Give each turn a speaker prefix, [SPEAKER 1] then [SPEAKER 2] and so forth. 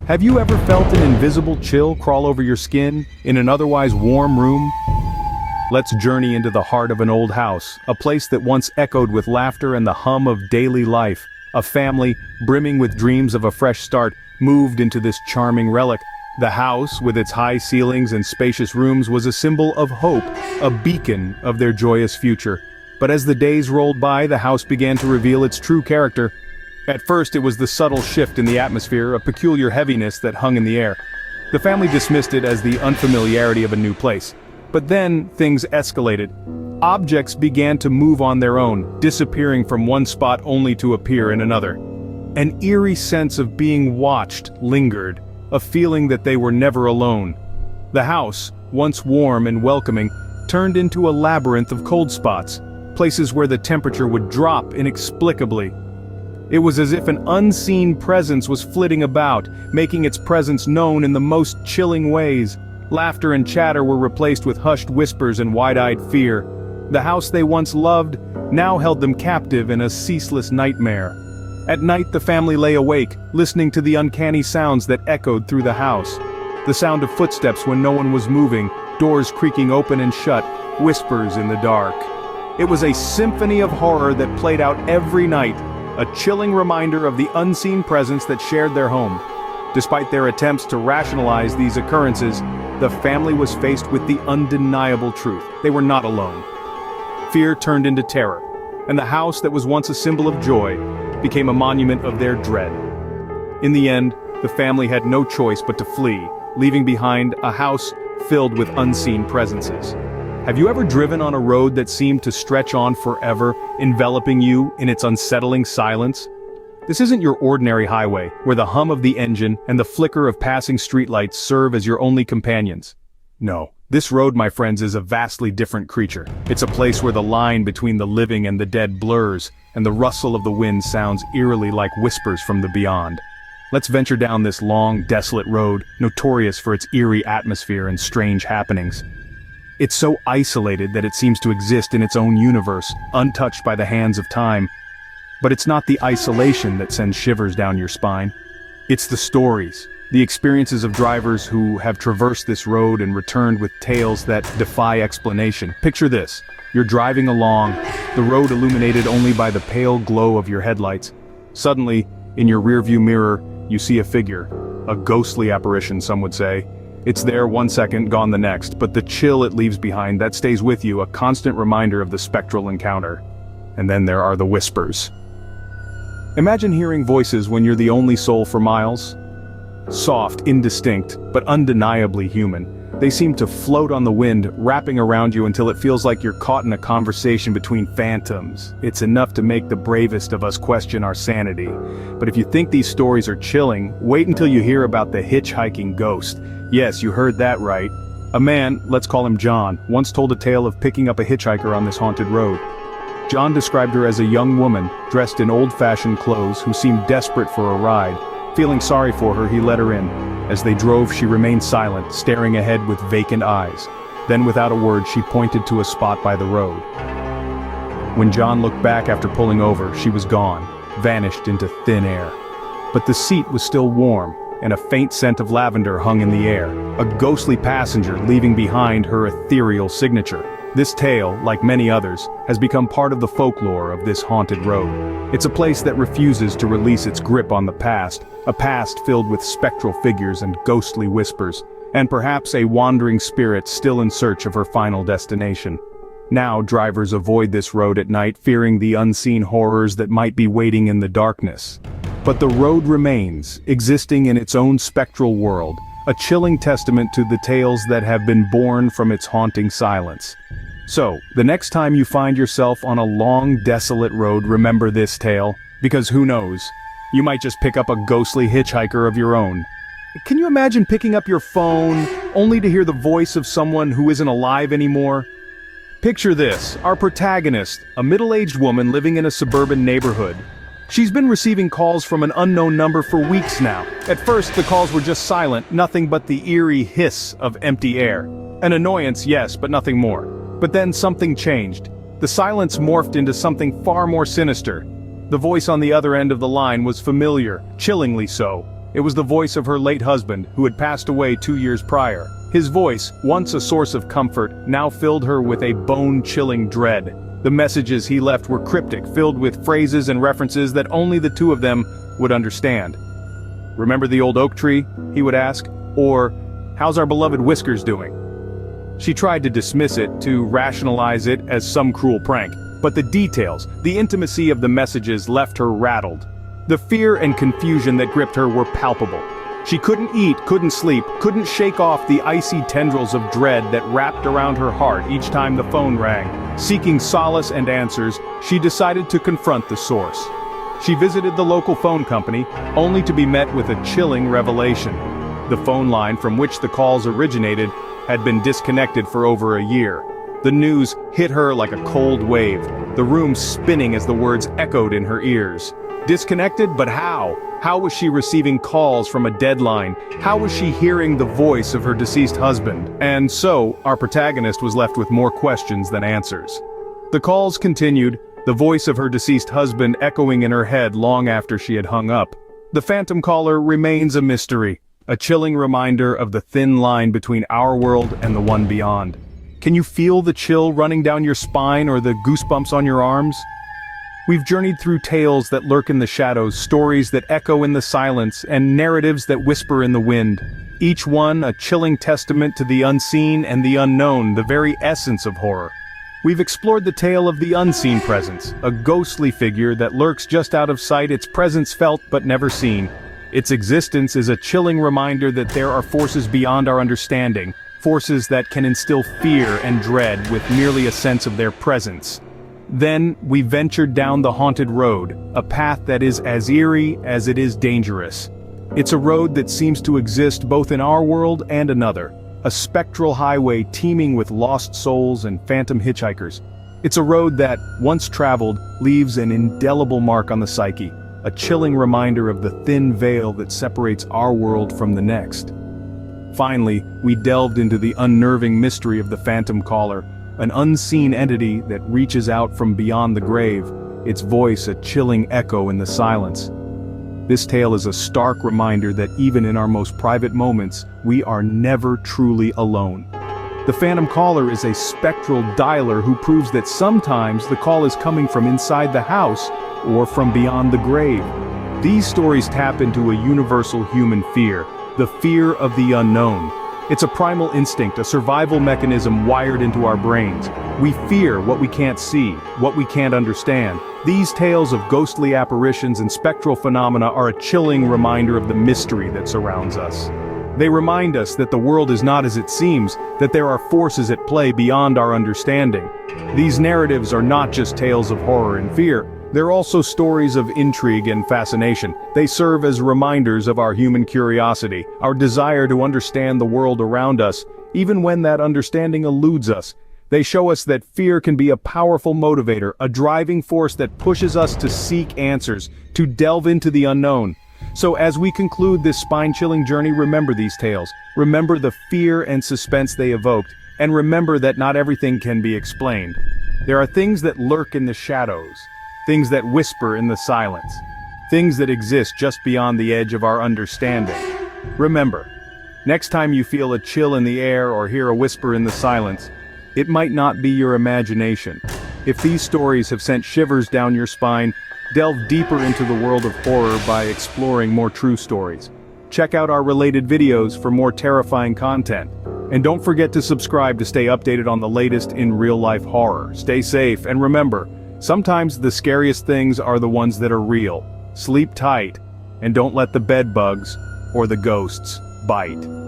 [SPEAKER 1] Have you ever felt an invisible chill crawl over your skin in an otherwise warm room? Let's journey into the heart of an old house, a place that once echoed with laughter and the hum of daily life. A family, brimming with dreams of a fresh start, moved into this charming relic. The house, with its high ceilings and spacious rooms, was a symbol of hope, a beacon of their joyous future. But as the days rolled by, the house began to reveal its true character. At first it was the subtle shift in the atmosphere, a peculiar heaviness that hung in the air. The family dismissed it as the unfamiliarity of a new place. But then things escalated. Objects began to move on their own, disappearing from one spot only to appear in another. An eerie sense of being watched lingered, a feeling that they were never alone. The house, once warm and welcoming, turned into a labyrinth of cold spots, places where the temperature would drop inexplicably. It was as if an unseen presence was flitting about, making its presence known in the most chilling ways. Laughter and chatter were replaced with hushed whispers and wide-eyed fear. The house they once loved now held them captive in a ceaseless nightmare. At night the family lay awake, listening to the uncanny sounds that echoed through the house. The sound of footsteps when no one was moving, doors creaking open and shut, whispers in the dark. It was a symphony of horror that played out every night, a chilling reminder of the unseen presence that shared their home. Despite their attempts to rationalize these occurrences, the family was faced with the undeniable truth. They were not alone. Fear turned into terror, and the house that was once a symbol of joy became a monument of their dread. In the end, the family had no choice but to flee, leaving behind a house filled with unseen presences. Have you ever driven on a road that seemed to stretch on forever, enveloping you in its unsettling silence? This isn't your ordinary highway, where the hum of the engine and the flicker of passing streetlights serve as your only companions. No, this road, my friends, is a vastly different creature. It's a place where the line between the living and the dead blurs, and the rustle of the wind sounds eerily like whispers from the beyond. Let's venture down this long, desolate road, notorious for its eerie atmosphere and strange happenings. It's so isolated that it seems to exist in its own universe, untouched by the hands of time. But it's not the isolation that sends shivers down your spine. It's the stories, the experiences of drivers who have traversed this road and returned with tales that defy explanation. Picture this. You're driving along, the road illuminated only by the pale glow of your headlights. Suddenly, in your rearview mirror, you see a figure. A ghostly apparition, some would say. It's there one second, gone the next, but the chill it leaves behind, that stays with you, a constant reminder of the spectral encounter. And then there are the whispers. Imagine hearing voices when you're the only soul for miles. Soft, indistinct, but undeniably human. They seem to float on the wind, wrapping around you until it feels like you're caught in a conversation between phantoms. It's enough to make the bravest of us question our sanity. But if you think these stories are chilling, wait until you hear about the hitchhiking ghost. Yes, you heard that right. A man, let's call him John, once told a tale of picking up a hitchhiker on this haunted road. John described her as a young woman, dressed in old-fashioned clothes, who seemed desperate for a ride. Feeling sorry for her, he let her in. As they drove, she remained silent, staring ahead with vacant eyes. Then, without a word, she pointed to a spot by the road. When John looked back after pulling over, she was gone, vanished into thin air. But the seat was still warm, and a faint scent of lavender hung in the air, a ghostly passenger leaving behind her ethereal signature. This tale, like many others, has become part of the folklore of this haunted road. It's a place that refuses to release its grip on the past, a past filled with spectral figures and ghostly whispers, and perhaps a wandering spirit still in search of her final destination. Now drivers avoid this road at night, fearing the unseen horrors that might be waiting in the darkness. But the road remains, existing in its own spectral world, a chilling testament to the tales that have been born from its haunting silence. So, the next time you find yourself on a long, desolate road, remember this tale, because who knows, you might just pick up a ghostly hitchhiker of your own. Can you imagine picking up your phone, only to hear the voice of someone who isn't alive anymore? Picture this, our protagonist, a middle-aged woman living in a suburban neighborhood. She's been receiving calls from an unknown number for weeks now. At first, the calls were just silent, nothing but the eerie hiss of empty air. An annoyance, yes, but nothing more. But then something changed. The silence morphed into something far more sinister. The voice on the other end of the line was familiar, chillingly so. It was the voice of her late husband, who had passed away 2 years prior. His voice, once a source of comfort, now filled her with a bone-chilling dread. The messages he left were cryptic, filled with phrases and references that only the two of them would understand. "Remember the old oak tree?" he would ask. Or, "How's our beloved Whiskers doing?" She tried to dismiss it, to rationalize it as some cruel prank. But the details, the intimacy of the messages left her rattled. The fear and confusion that gripped her were palpable. She couldn't eat, couldn't sleep, couldn't shake off the icy tendrils of dread that wrapped around her heart each time the phone rang. Seeking solace and answers, she decided to confront the source. She visited the local phone company, only to be met with a chilling revelation. The phone line from which the calls originated had been disconnected for over a year. The news hit her like a cold wave, the room spinning as the words echoed in her ears. Disconnected, but how? How was she receiving calls from a deadline? How was she hearing the voice of her deceased husband? And so, our protagonist was left with more questions than answers. The calls continued, the voice of her deceased husband echoing in her head long after she had hung up. The phantom caller remains a mystery, a chilling reminder of the thin line between our world and the one beyond. Can you feel the chill running down your spine or the goosebumps on your arms? We've journeyed through tales that lurk in the shadows, stories that echo in the silence, and narratives that whisper in the wind. Each one a chilling testament to the unseen and the unknown, the very essence of horror. We've explored the tale of the unseen presence, a ghostly figure that lurks just out of sight, its presence felt but never seen. Its existence is a chilling reminder that there are forces beyond our understanding, forces that can instill fear and dread with merely a sense of their presence. Then, we ventured down the haunted road, a path that is as eerie as it is dangerous. It's a road that seems to exist both in our world and another, a spectral highway teeming with lost souls and phantom hitchhikers. It's a road that, once traveled, leaves an indelible mark on the psyche, a chilling reminder of the thin veil that separates our world from the next. Finally, we delved into the unnerving mystery of the phantom caller, an unseen entity that reaches out from beyond the grave, its voice a chilling echo in the silence. This tale is a stark reminder that even in our most private moments, we are never truly alone. The phantom caller is a spectral dialer who proves that sometimes the call is coming from inside the house or from beyond the grave. These stories tap into a universal human fear, the fear of the unknown. It's a primal instinct, a survival mechanism wired into our brains. We fear what we can't see, what we can't understand. These tales of ghostly apparitions and spectral phenomena are a chilling reminder of the mystery that surrounds us. They remind us that the world is not as it seems, that there are forces at play beyond our understanding. These narratives are not just tales of horror and fear. They're also stories of intrigue and fascination. They serve as reminders of our human curiosity, our desire to understand the world around us, even when that understanding eludes us. They show us that fear can be a powerful motivator, a driving force that pushes us to seek answers, to delve into the unknown. So as we conclude this spine-chilling journey, remember these tales. Remember the fear and suspense they evoked, and remember that not everything can be explained. There are things that lurk in the shadows. Things that whisper in the silence. Things that exist just beyond the edge of our understanding. Remember, next time you feel a chill in the air or hear a whisper in the silence, it might not be your imagination. If these stories have sent shivers down your spine, delve deeper into the world of horror by exploring more true stories. Check out our related videos for more terrifying content. And don't forget to subscribe to stay updated on the latest in real-life horror. Stay safe, and remember, sometimes the scariest things are the ones that are real. Sleep tight, and don't let the bed bugs or the ghosts bite.